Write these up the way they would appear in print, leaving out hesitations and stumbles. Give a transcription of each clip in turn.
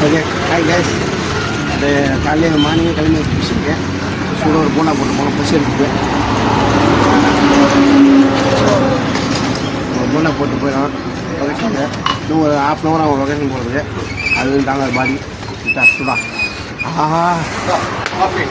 Okay hi guys. அது காலையில் மார்னிங்கே கிளம்பி வச்சுருக்கேன். சூட ஒரு போனா போட்டு போனோம். பசி எடுத்துட்டு ஒரு போனா போட்டு போயிடும் லொக்கேஷனுக்கு. இன்னும் ஒரு ½ ஆகும் லொக்கேஷன் போகிறதுக்கு. அது தாங்க பாடி சுடா. ஆஹா ஓகே.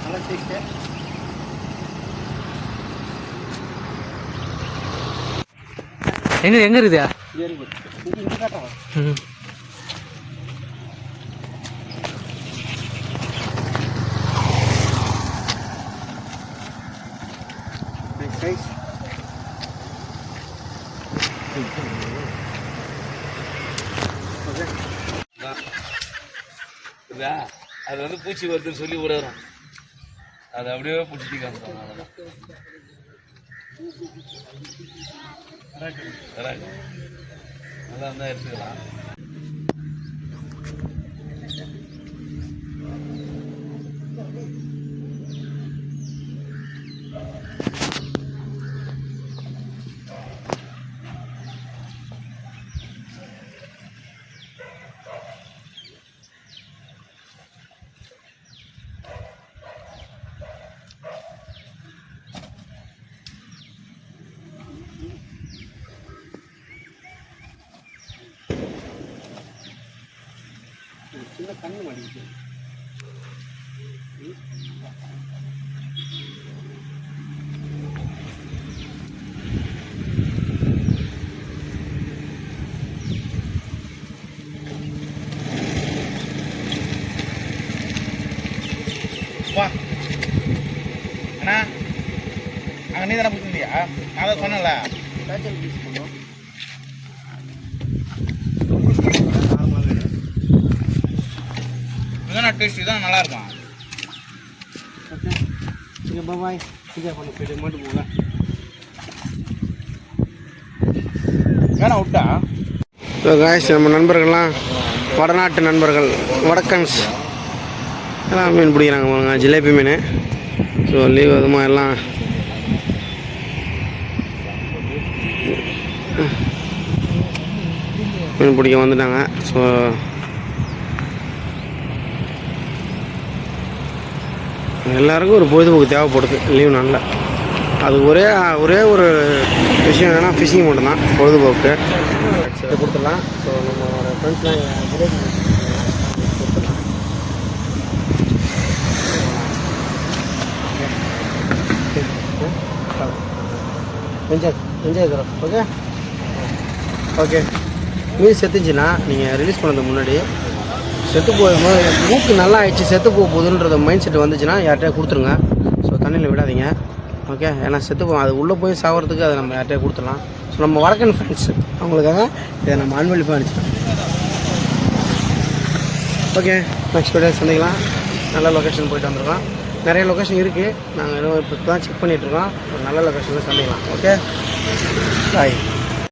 நல்லா டேஸ்ட்டு. எங்க இருக்குதா? அது வந்து பூச்சி வருதுன்னு சொல்லி விடுறோம். அது அப்படியே பிடிச்சிட்டு காமிப்பாங்க. அவ்வளோதான் நல்லா இருந்தால் எடுத்துக்கலாம். சின்ன கண்ணு மாட்டிக்கிச்சு. வா அண்ணா, அங்கே நீ தானே கொடுத்துருந்தியா? நான் தான் சொன்னேன்ல பேச்சல் பீஸ் பண்ணுவோம். இதுதான் டேஸ்ட், இதுதான் நல்லா இருக்கும். ஓகே இங்கே பாய் என்ஜாய் பண்ண போய்ட்டு மட்டும் போகல. வேணா விட்டா. ஸோ காய்ஸ், நம்ம நண்பர்கள்லாம் வடநாட்டு நண்பர்கள், வடக்கன்ஸ் எல்லாம் மீன் பிடிக்கிறாங்க பாருங்க, ஜிலேபி மீன். ஸோ லீவ் அதுமா எல்லாம் மீன் பிடிக்க வந்துட்டாங்க. ஸோ எல்லாருக்கும் ஒரு பொழுதுபோக்கு தேவைப்படுது லீவ் நாளில். அது ஒரே ஒரு விஷயம் என்னென்னா ஃபிஷிங் மட்டும்தான் பொழுதுபோக்கு. இதை கொடுத்துடலாம். ஸோ நம்மளோட ஃப்ரெண்ட்ஸ்லாம் ஜிலேபி கொடுத்துடலாம். என்ஜாய் கரோ. Okay okay. மீன் செத்துச்சுன்னா நீங்கள் ரிலீஸ் பண்ணதுக்கு முன்னாடி செத்து போகும்போது மூக்கு நல்லா ஆயிடுச்சு, செத்து போகுதுன்றத மைண்ட் செட் வந்துச்சுன்னா யார்கிட்டயா கொடுத்துருங்க. ஸோ தண்ணியில் விடாதீங்க. ஓகே, ஏன்னா செத்து போகும், அது உள்ளே போய் சாகிறதுக்கு அதை நம்ம யார்கிட்டயா கொடுத்துடலாம். ஸோ நம்ம வடக்கன் ஃப்ரெண்ட்ஸ் அவங்களுக்காக இதை நம்ம அன்பளிப்பாக அனுப்பிச்சிட்டோம். ஓகே, நெக்ஸ்ட் வீடியோ சந்திக்கலாம். நல்ல லொக்கேஷன் போயிட்டு வந்துருக்கோம். நிறைய லொக்கேஷன் இருக்குது. நாங்கள் இன்னும் இப்போ தான் செக் பண்ணிகிட்ருக்கோம். ஒரு நல்ல லொக்கேஷனில் சந்திக்கலாம். Okay bye.